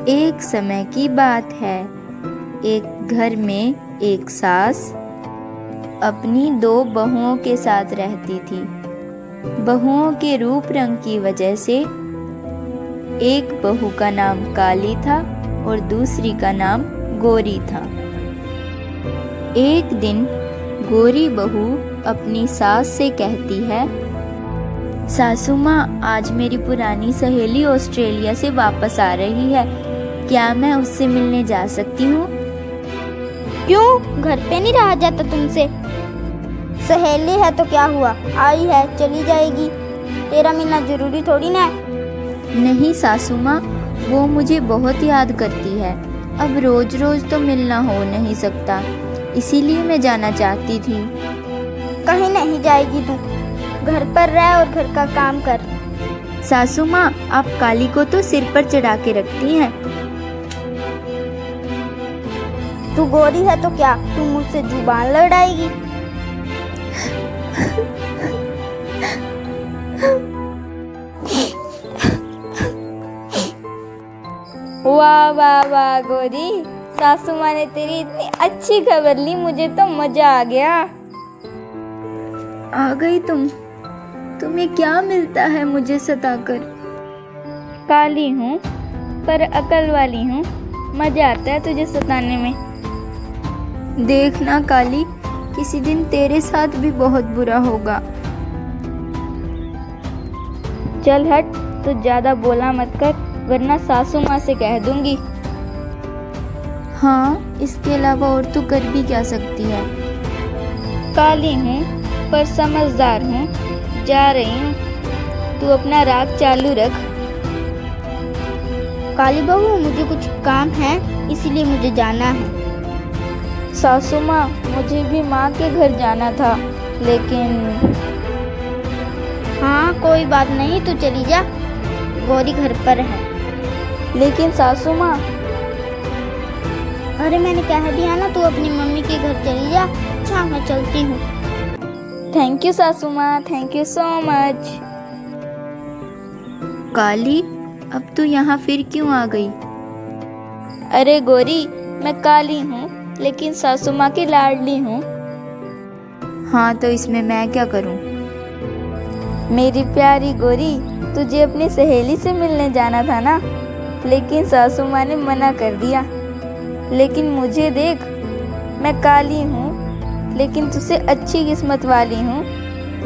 एक समय की बात है। एक घर में एक सास अपनी 2 बहुओं के साथ रहती थी। बहुओं के रूप रंग की वजह से एक बहू का नाम काली था और दूसरी का नाम गोरी था। एक दिन गोरी बहू अपनी सास से कहती है, सासू माँ, आज मेरी पुरानी सहेली ऑस्ट्रेलिया से वापस आ रही है, क्या मैं उससे मिलने जा सकती हूँ? क्यों, घर पे नहीं रहा जाता तुमसे? सहेली है तो क्या हुआ, आई है चली जाएगी, तेरा मिलना जरूरी थोड़ी ना है। नहीं सासू माँ, वो मुझे बहुत याद करती है। अब रोज रोज तो मिलना हो नहीं सकता, इसीलिए मैं जाना चाहती थी। कहीं नहीं जाएगी तू, घर पर रह और घर का काम कर। सासू माँ, आप काली को तो सिर पर चढ़ा के रखती हैं। तू गोरी है तो क्या, तू मुझसे जुबान लड़ाएगी? वाह वाह वाह गोरी, सासू माँ ने तेरी इतनी अच्छी खबर ली, मुझे तो मजा आ गया। आ गई तुम? तुम्हें क्या मिलता है मुझे सताकर? काली हूँ पर अकल वाली हूँ, मजा आता है तुझे सताने में। देखना काली, किसी दिन तेरे साथ भी बहुत बुरा होगा। चल हट, तू ज्यादा बोला मत कर, वरना सासू माँ से कह दूंगी। हाँ, इसके अलावा और तू कर भी क्या सकती है? काली हूँ पर समझदार हूँ, जा रही हूँ, तू अपना राग चालू रख। काली बहू, मुझे कुछ काम है, इसलिए मुझे जाना है। सासू माँ, मुझे भी माँ के घर जाना था, लेकिन हाँ कोई बात नहीं, तू चली जा, गौरी घर पर है। लेकिन सासू माँ। अरे मैंने कह दिया ना, तू अपनी मम्मी के घर चली जा। अच्छा, मैं चलती हूँ। थैंक यू सासू माँ, थैंक यू सो मच। काली, अब तू यहाँ फिर क्यों आ गई? अरे गोरी, मैं काली हूँ लेकिन सासू माँ की लाडली हूँ। हाँ, तो इसमें मैं क्या करूँ? मेरी प्यारी गोरी, तुझे अपनी सहेली से मिलने जाना था ना, लेकिन सासू माँ ने मना कर दिया। लेकिन मुझे देख, मैं काली हूँ लेकिन तुझसे अच्छी किस्मत वाली हूँ।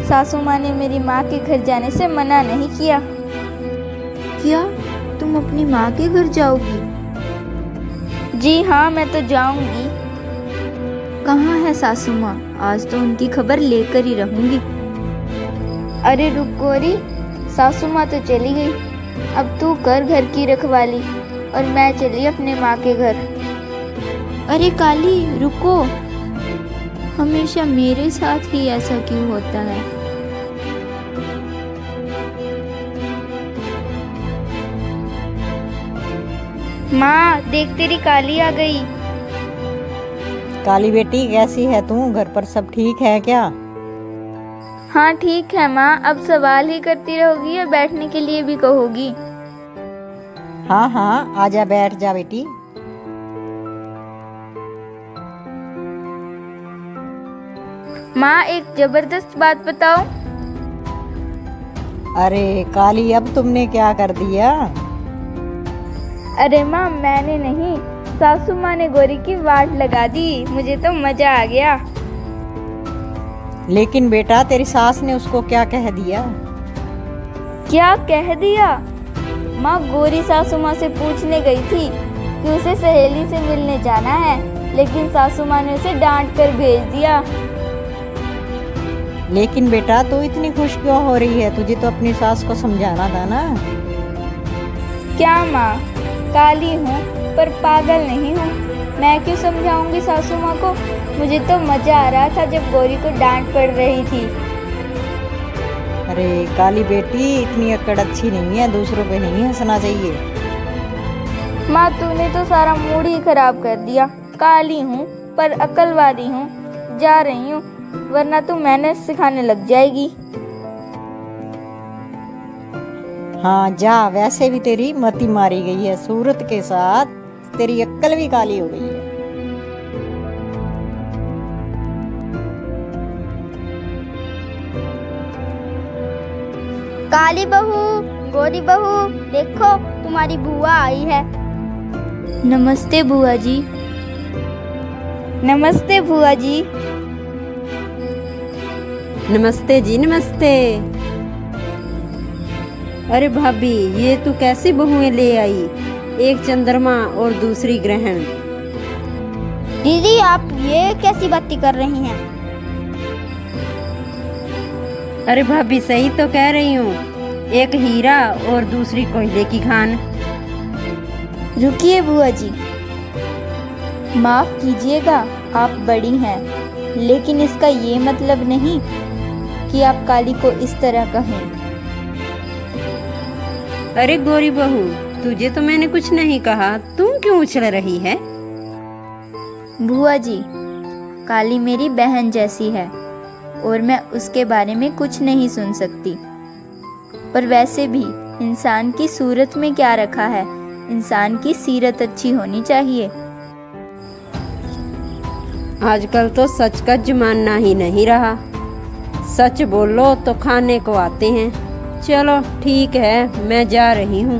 सासू माँ ने मेरी माँ के घर जाने से मना नहीं किया। क्या तुम अपनी माँ के घर जाओगी? जी हाँ, मैं तो जाऊंगी। कहाँ है सासू माँ? आज तो उनकी खबर लेकर ही रहूंगी। अरे रुक गोरी, सासू माँ तो चली गई, अब तू कर घर की रखवाली और मैं चली अपने माँ के घर। अरे काली, रुको, हमेशा मेरे साथ ही ऐसा क्यों होता है? माँ देख, तेरी काली आ गई। काली बेटी, कैसी है तू? घर पर सब ठीक है क्या? हाँ ठीक है माँ, अब सवाल ही करती रहोगी या बैठने के लिए भी कहोगी? हाँ हाँ, आजा बैठ जा बेटी। माँ एक जबरदस्त बात बताओ। अरे काली, अब तुमने क्या कर दिया? अरे माँ, मैंने नहीं, सासू माँ ने गोरी की वाट लगा दी, मुझे तो मजा आ गया। लेकिन बेटा, तेरी सास ने उसको क्या कह दिया? क्या कह दिया? माँ, गोरी सासू माँ से पूछने गई थी कि उसे सहेली से मिलने जाना है, लेकिन सासू माँ ने उसे डांट कर भेज दिया। लेकिन बेटा, तू इतनी खुश क्यों हो रही है? तुझे तो अपनी सास को समझाना था ना। क्या माँ, काली हूँ पर पागल नहीं हूँ, मैं क्यों समझाऊंगी सासू माँ को? मुझे तो मजा आ रहा था जब गोरी को डांट पड़ रही थी। अरे काली बेटी, इतनी अकड़ अच्छी नहीं है, दूसरों पे नहीं हंसना चाहिए। माँ, तूने तो सारा मूड ही खराब कर दिया। काली हूँ पर अकल वाली हूँ, जा रही हूँ, वरना तू मैनर्स सिखाने लग जाएगी। हाँ जा, वैसे भी तेरी मति मारी गई है, सूरत के साथ तेरी अक्ल भी काली हो गई है। काली बहू, गोरी बहू, देखो तुम्हारी बुआ आई है। नमस्ते बुआ जी। नमस्ते बुआ जी। नमस्ते जी, नमस्ते। अरे भाभी, ये तू कैसी बहुएं ले आई? एक चंद्रमा और दूसरी ग्रहण। दीदी आप ये कैसी बातें कर रही हैं? अरे भाभी, सही तो कह रही हूँ, एक हीरा और दूसरी कोयले की खान। रुकिए बुआ जी, माफ कीजिएगा, आप बड़ी हैं, लेकिन इसका ये मतलब नहीं कि आप काली को इस तरह कहें। अरे गोरी बहू, तुझे तो मैंने कुछ नहीं कहा, तुम क्यों उछल रही है? बुआ जी, काली मेरी बहन जैसी है और मैं उसके बारे में कुछ नहीं सुन सकती। पर वैसे भी इंसान की सूरत में क्या रखा है, इंसान की सीरत अच्छी होनी चाहिए। आजकल तो सच का जमाना ही नहीं रहा, सच बोलो तो खाने को आते हैं। चलो ठीक है, मैं जा रही हूँ।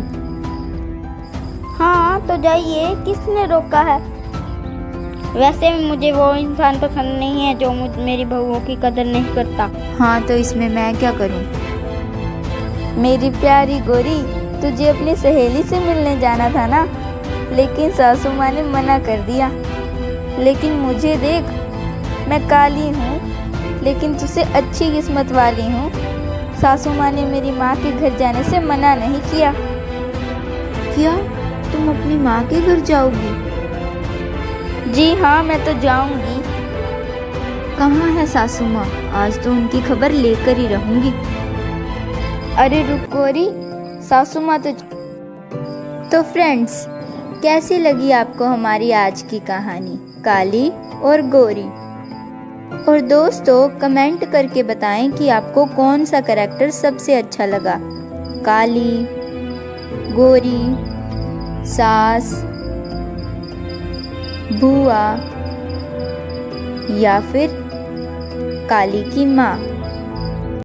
हाँ तो जाइए, किसने रोका है? वैसे भी मुझे वो इंसान पसंद नहीं है जो मेरी बहुओं की कदर नहीं करता। हाँ तो इसमें मैं क्या करूँ? मेरी प्यारी गोरी, तुझे अपनी सहेली से मिलने जाना था ना, लेकिन सासू माँ ने मना कर दिया। लेकिन मुझे देख, मैं काली हूँ लेकिन तुझसे अच्छी किस्मत वाली हूँ। सासू माँ ने मेरी माँ के घर जाने से मना नहीं किया। क्या तुम अपनी माँ के घर जाओगी? जी हाँ, मैं तो जाऊंगी। कहाँ है सासू माँ? आज तो उनकी खबर लेकर ही रहूंगी। अरे रुक गोरी, सासू माँ तो फ्रेंड्स, कैसी लगी आपको हमारी आज की कहानी काली और गोरी? और दोस्तों, कमेंट करके बताएं कि आपको कौन सा कैरेक्टर सबसे अच्छा लगा, काली, गोरी, सास, बुआ या फिर काली की माँ।